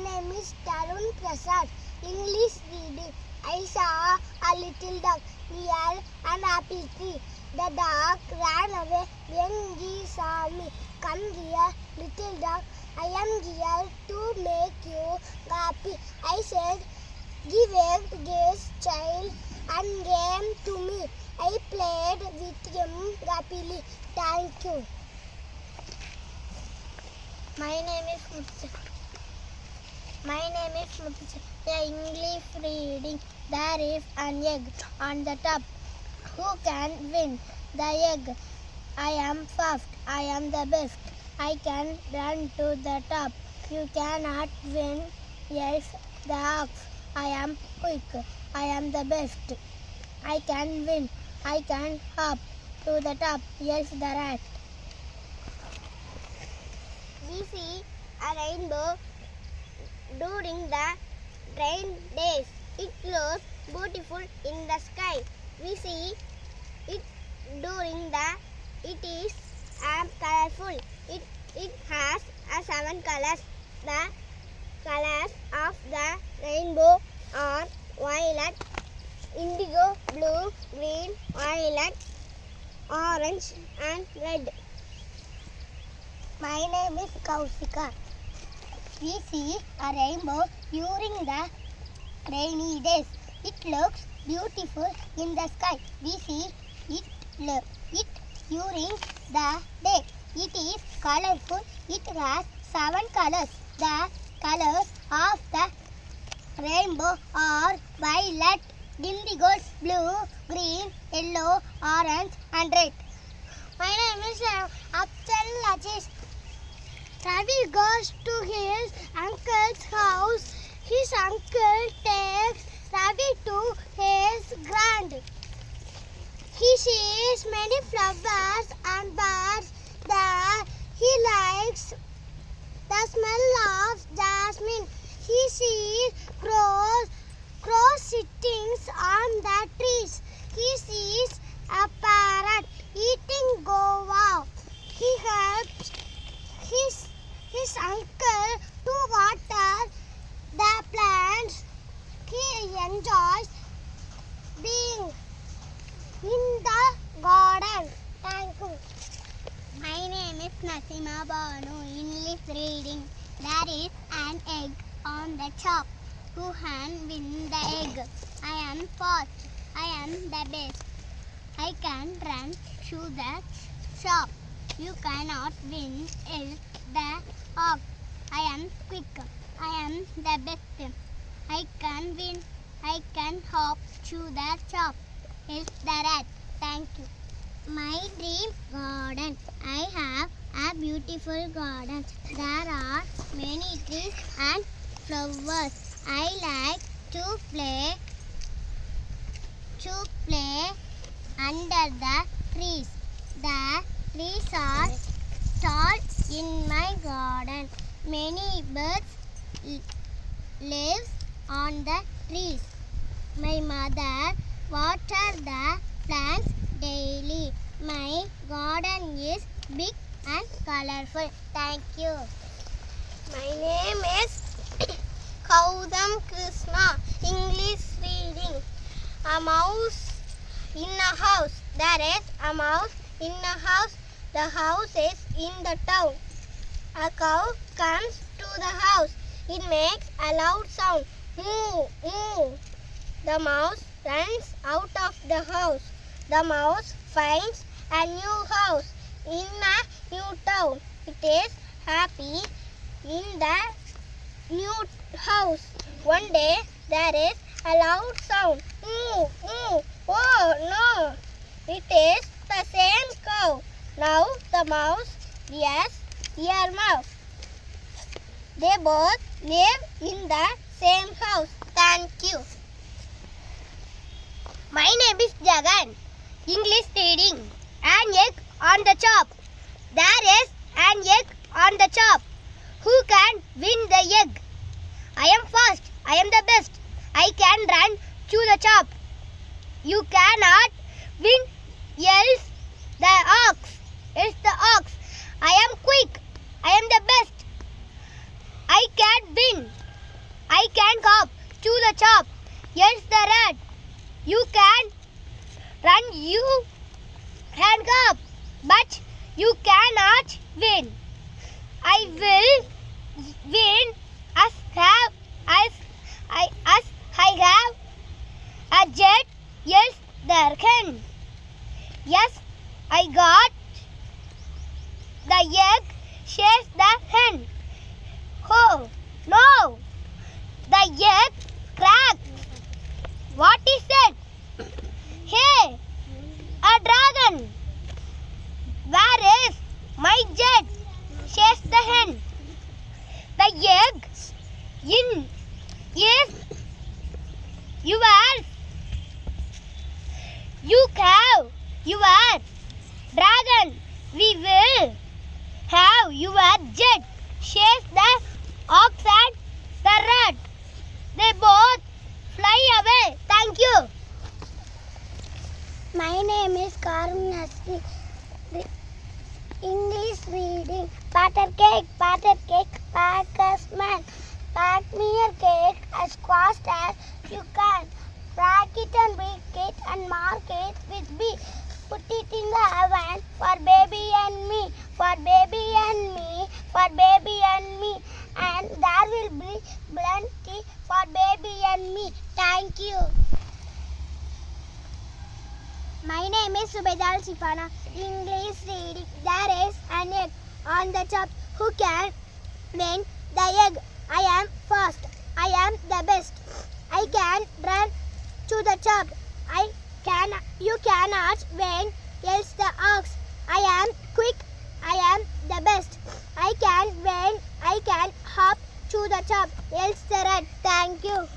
name is Tarun Prasad. English reading. I saw a little dog near an apple tree. The dog ran away when he saw me. Come here, little dog. I am here to make you happy. I said, give this child and came to me. I played with him happily. Thank you. My name is Muthu. The English reading. There is an egg on the top. Who can win the egg? I am fast. I am the best. I can run to the top. You cannot win. Yes, the ox. I am quick. I am the best. I can win. I can hop to the top. Yes, the rat. We see a rainbow during the rain days. It looks beautiful in the sky. We see it during it is colorful. It has 7 colors. The colors of the rainbow are violet, indigo, blue, green, violet, orange and red. My name is Kausika. We see a rainbow during the rainy days. It looks beautiful in the sky. We see it during the day. It is colorful. It has 7 colors. The colors of the rainbow are violet, indigo, blue, green, yellow, orange and red. My name is Abdul Aziz. Ravi goes to his uncle's house. His uncle takes Ravi to his grand. He sees many flowers and birds there. He likes the smell of jasmine. He sees crows sitting on the trees. He sees a parrot eating guava. He helps his uncle to water the plants. He enjoys being in the garden. Thank you. My name is Nasima Banu. English reading. There is an egg on the top. Who can win the egg? I am fast. I am the best. I can run to the shop. You cannot win is the ox. I am quick. I am the best. I can win. I can hop to the shop. Is the rat. Thank you. My dream garden. I have a beautiful garden. There are many trees and flowers. I like to play under the trees. The trees are tall in my garden. Many birds live on the trees. My mother waters the plants daily. My garden is big and colorful. Thank you. My name is Kaudam Krishna. English reading. A mouse in a house. There is a mouse in a house. The house is in the town. A cow comes to the house. It makes a loud sound. Moo, moo. The mouse runs out of the house. The mouse finds a new house in a new town. It is happy in the new house. One day there is a loud sound. Moo, moo. Oh no! It is the same cow. Now the mouse has earmuffs. They both live in the same house. Thank you. My name is Jagan. English reading. An egg on the top. There is an egg on the top. Who can win the egg? I am fast. I am the best. I can run to the top. You cannot win. Yes, the ox. It's the ox. I am quick. I am the best. I can win. chop, else the rat. You can run, you can hop, but you cannot win. I will win as I have a jet, else there can. Yes, I got the egg, says the hen. Oh, no, the egg cracked. What is it? Hey, a dragon. Where is my jet? Says the hen. The egg in is yours. You have your dragon. We will have your jet, says the ox and the rat. They both fly away. Thank you. My name is Karun Hasri. English reading. Patter cake, pack as man. Pack me your cake as fast as you can. Pack it and bake it and mark it with B. Put it in the oven for baby and me, for baby and me, for baby and me. And there will be plenty for baby and me. Thank you. My name is Subeda Al-Sifana. English reading. There is an egg on the top. Who can win the egg? I am first. I am the best. I can run to the top. You cannot win, else the ox. I am quick. I am the best. I can win. I can hop to the top, else the rat. Thank you.